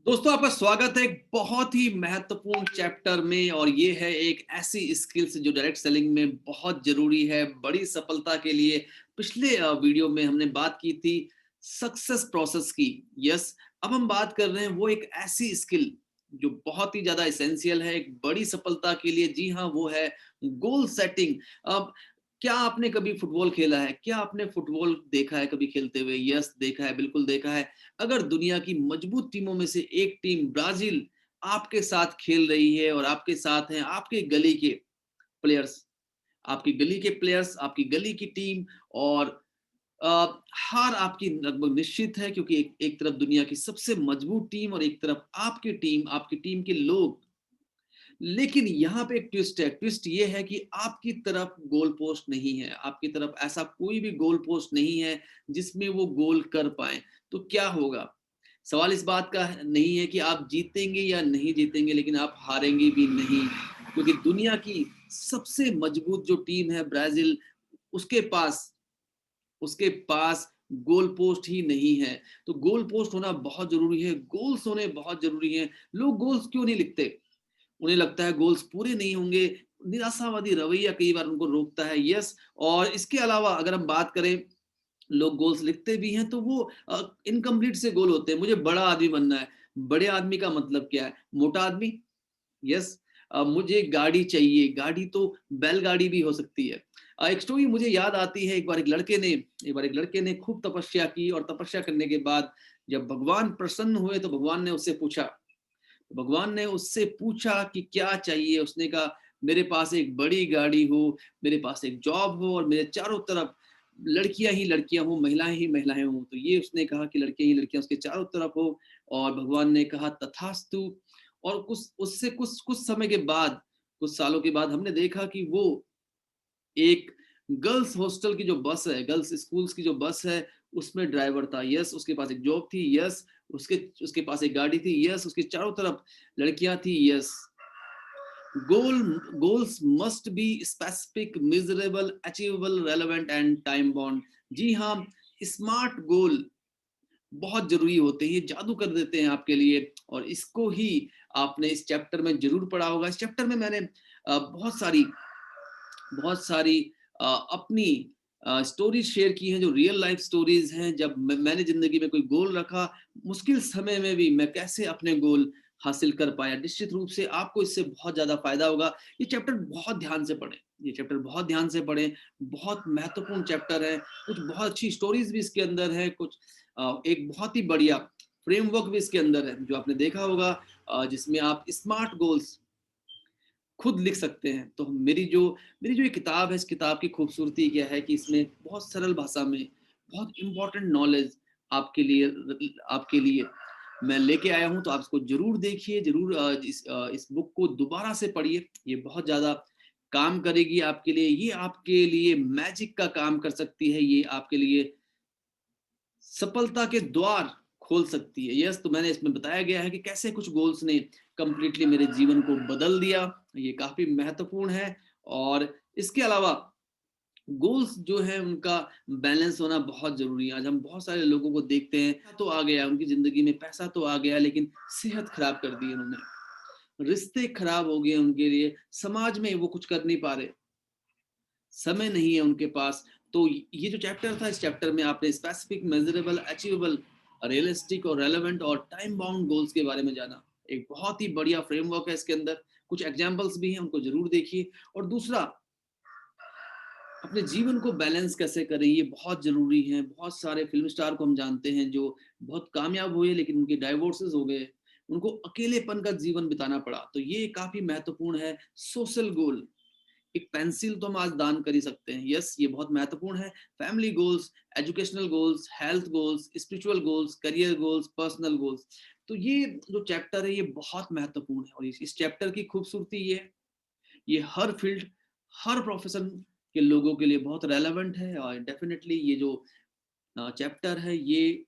दोस्तों आपका स्वागत है एक बहुत ही महत्वपूर्ण चैप्टर में। और ये है एक ऐसी स्किल्स जो डायरेक्ट सेलिंग में बहुत जरूरी है बड़ी सफलता के लिए। पिछले वीडियो में हमने बात की थी सक्सेस प्रोसेस की। यस, अब हम बात कर रहे हैं वो एक ऐसी स्किल जो बहुत ही ज्यादा एसेंशियल है एक बड़ी सफलता के लिए। जी हाँ, वो है गोल सेटिंग। अब क्या आपने कभी फुटबॉल खेला है? क्या आपने फुटबॉल देखा है कभी खेलते हुए? यस, देखा है, बिल्कुल देखा है। अगर दुनिया की मजबूत टीमों में से एक टीम ब्राजील आपके साथ खेल रही है और आपके साथ हैं आपके गली के प्लेयर्स, आपकी गली के प्लेयर्स, आपकी गली की टीम, और अ, हार आपकी लगभग निश्चित है क्योंकि एक तरफ दुनिया की सबसे मजबूत टीम और एक तरफ आपकी टीम के लोग। लेकिन यहाँ पे एक ट्विस्ट है। ट्विस्ट ये है कि आपकी तरफ गोल पोस्ट नहीं है, आपकी तरफ ऐसा कोई भी गोल पोस्ट नहीं है जिसमें वो गोल कर पाए। तो क्या होगा? सवाल इस बात का नहीं है कि आप जीतेंगे या नहीं जीतेंगे, लेकिन आप हारेंगे भी नहीं, क्योंकि दुनिया की सबसे मजबूत जो टीम है ब्राजील, उसके पास उसके पास गोल पोस्ट ही नहीं है। तो गोल पोस्ट होना बहुत जरूरी है, गोल्स होने बहुत जरूरी है। लोग गोल्स क्यों नहीं लिखते? उन्हें लगता है गोल्स पूरे नहीं होंगे। निराशावादी रवैया कई बार उनको रोकता है। यस, और इसके अलावा अगर हम बात करें, लोग गोल्स लिखते भी हैं तो वो इनकम्प्लीट से गोल होते हैं। मुझे बड़ा आदमी बनना है। बड़े आदमी का मतलब क्या है? मोटा आदमी। यस। मुझे गाड़ी चाहिए। गाड़ी तो बैलगाड़ी भी हो सकती है। एक स्टोरी मुझे याद आती है। एक बार एक लड़के ने खूब तपस्या की, और तपस्या करने के बाद जब भगवान प्रसन्न हुए तो भगवान ने उससे पूछा कि क्या चाहिए। उसने कहा, मेरे पास एक बड़ी गाड़ी हो, मेरे पास एक जॉब हो, और मेरे चारों तरफ लड़कियां ही लड़कियां हो, महिलाएं ही महिलाएं हो। तो ये उसने कहा कि लड़कियां ही लड़कियां उसके चारों तरफ हो। और भगवान ने कहा तथास्तु। और कुछ समय के बाद, कुछ सालों के बाद, हमने देखा कि वो एक गर्ल्स हॉस्टल की जो बस है, गर्ल्स स्कूल्स की जो बस है, उसमें ड्राइवर था। यस, उसके पास एक जॉब थी। यस, उसके उसके पास एक गाड़ी थी। यस, उसके चारों तरफ लड़कियां थी। Yes. Goals must be specific, measurable, achievable, relevant and time bound. जी हाँ, स्मार्ट गोल बहुत जरूरी होते हैं। ये जादू कर देते हैं आपके लिए, और इसको ही आपने इस चैप्टर में जरूर पढ़ा होगा। इस चैप्टर में मैंने बहुत सारी अपनी स्टोरीज शेयर की हैं, जो रियल लाइफ स्टोरीज हैं। जब मैंने जिंदगी में कोई गोल रखा, मुश्किल समय में भी मैं कैसे अपने गोल हासिल कर पाया। निश्चित रूप से आपको इससे बहुत ज्यादा फायदा होगा। ये चैप्टर बहुत ध्यान से पढ़ें। ये चैप्टर बहुत ध्यान से पढ़ें। बहुत महत्वपूर्ण चैप्टर है। कुछ बहुत अच्छी स्टोरीज भी इसके अंदर है। कुछ एक बहुत ही बढ़िया फ्रेमवर्क भी इसके अंदर है, जो आपने देखा होगा, जिसमें आप स्मार्ट गोल्स खुद लिख सकते हैं। तो मेरी जो ये किताब है, इस किताब की खूबसूरती क्या है कि इसमें बहुत सरल भाषा में बहुत इंपॉर्टेंट नॉलेज आपके लिए मैं लेके आया हूं। तो आप इसको जरूर देखिए, जरूर इस बुक को दोबारा से पढ़िए। ये बहुत ज्यादा काम करेगी आपके लिए। ये आपके लिए मैजिक का काम कर सकती है। ये आपके लिए सफलता के द्वार खोल सकती है। यस, तो मैंने इसमें बताया गया है कि कैसे कुछ गोल्स ने कंप्लीटली मेरे जीवन को बदल दिया। ये काफी महत्वपूर्ण है। और इसके अलावा गोल्स जो है उनका बैलेंस होना बहुत जरूरी है। आज हम बहुत सारे लोगों को देखते हैं, पैसा तो आ गया उनकी जिंदगी में, पैसा तो आ गया, लेकिन सेहत खराब कर दी उन्होंने, रिश्ते खराब हो गए उनके लिए, समाज में वो कुछ कर नहीं पा रहे, समय नहीं है उनके पास। तो ये जो चैप्टर था, इस चैप्टर में आपने स्पेसिफिक, मेजरेबल, अचीवेबल, रियलिस्टिक और रेलेवेंट और टाइम बाउंड गोल्स के बारे में जाना। एक बहुत ही बढ़िया फ्रेमवर्क है इसके अंदर। कुछ एग्जांपल्स भी हैं, उनको जरूर देखिए। और दूसरा, अपने जीवन को बैलेंस कैसे करें, ये बहुत जरूरी है। बहुत सारे फिल्म स्टार को हम जानते हैं जो बहुत कामयाब हुए, लेकिन उनके डाइवोर्सेस हो गए, उनको अकेलेपन का जीवन बिताना पड़ा। तो ये काफी महत्वपूर्ण है। सोशल गोल, एक पेंसिल तो हम आज दान कर ही सकते हैं। यस, ये बहुत महत्वपूर्ण है। Family goals, educational goals, health goals, spiritual goals, career goals, personal goals. तो ये जो चैप्टर है ये बहुत महत्वपूर्ण है। और इस चैप्टर की खूबसूरती ये हर फील्ड, हर प्रोफेशन के लोगों के लिए बहुत रेलेवेंट है। और डेफिनेटली ये जो चैप्टर है, ये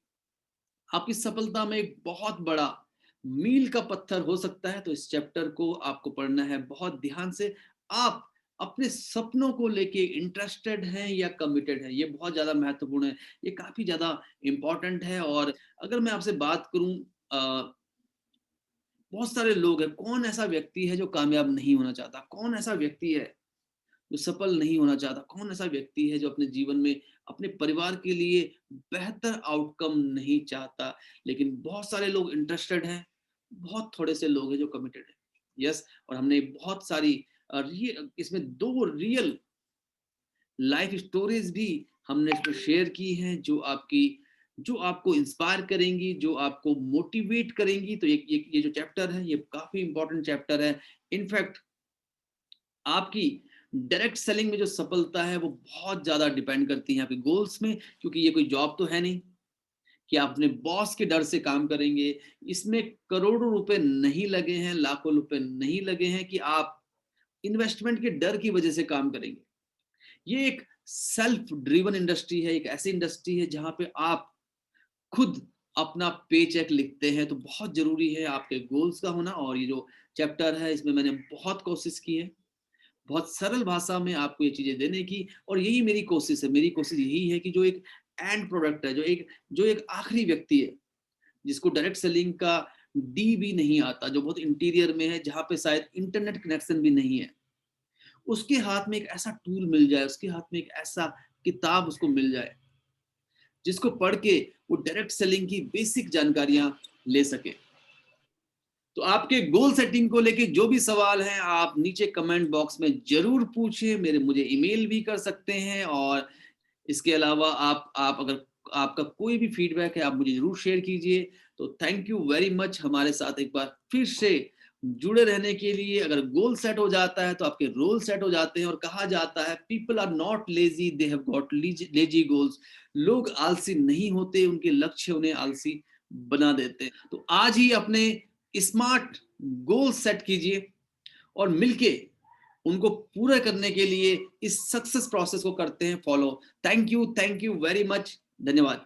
आपकी सफलता में एक बहुत बड़ा मील का पत्थर हो सकता है। तो इस चैप्टर को आपको पढ़ना है बहुत ध्यान से। आप अपने सपनों को लेके इंटरेस्टेड हैं या कमिटेड हैं, ये बहुत ज्यादा महत्वपूर्ण है। ये काफी ज्यादा इंपॉर्टेंट है। और अगर मैं आपसे बात करूं बहुत सारे लोग हैं, कौन ऐसा व्यक्ति है जो कामयाब नहीं होना चाहता? कौन ऐसा व्यक्ति है जो सफल नहीं होना चाहता? कौन ऐसा व्यक्ति है जो अपने जीवन में अपने परिवार के लिए बेहतर आउटकम नहीं चाहता? लेकिन बहुत सारे लोग इंटरेस्टेड हैं, बहुत थोड़े से लोग हैं जो कमिटेड हैं। यस, और हमने बहुत सारी इसमें 2 रियल लाइफ स्टोरीज भी हमने इसमें शेयर की हैं, जो आपको इंस्पायर करेंगी, जो आपको मोटिवेट करेंगी। तो ये जो चैप्टर है, ये काफी इंपॉर्टेंट चैप्टर है। इनफैक्ट आपकी डायरेक्ट सेलिंग में जो सफलता है वो बहुत ज्यादा डिपेंड करती है आपके गोल्स में, क्योंकि ये कोई जॉब तो है नहीं कि आप अपने बॉस के डर से काम करेंगे। इसमें करोड़ों रुपए नहीं लगे हैं, लाखों रुपए नहीं लगे हैं कि आप इन्वेस्टमेंट के डर की वजह से काम करेंगे। ये एक सेल्फ ड्रिवन इंडस्ट्री है, एक ऐसी इंडस्ट्री है जहां पे आप खुद अपना पे चेक लिखते हैं। तो बहुत जरूरी है आपके गोल्स का होना। और ये जो चैप्टर है, इसमें मैंने बहुत कोशिश की है बहुत सरल भाषा में आपको ये चीजें देने की। और यही मेरी कोशिश है, मेरी कोशिश यही है कि जो एक एंड प्रोडक्ट है, जो एक आखिरी व्यक्ति है, जिसको डायरेक्ट सेलिंग का डी भी नहीं आता, जो बहुत इंटीरियर में है, जहां पे शायद इंटरनेट कनेक्शन भी नहीं है, उसके हाथ में एक ऐसा टूल मिल जाए, उसके हाथ में एक ऐसा किताब उसको मिल जाए जिसको पढ़ के वो डायरेक्ट सेलिंग की बेसिक जानकारियां ले सके। तो आपके गोल सेटिंग को लेके जो भी सवाल हैं, आप नीचे कमेंट बॉक्स में जरूर पूछिए। मुझे ईमेल भी कर सकते हैं। और इसके अलावा आप अगर आपका कोई भी फीडबैक है, आप मुझे जरूर शेयर कीजिए। तो थैंक यू वेरी मच हमारे साथ एक बार फिर से जुड़े रहने के लिए। अगर गोल सेट हो जाता है तो आपके रोल सेट हो जाते हैं। और कहा जाता है people are not lazy, they have got lazy goals. लोग आलसी नहीं होते, उनके लक्ष्य उन्हें आलसी बना देते हैं। तो आज ही अपने स्मार्ट गोल सेट कीजिए और मिलके उनको पूरा करने के लिए इस सक्सेस प्रोसेस को करते हैं follow. Thank you very much. धन्यवाद।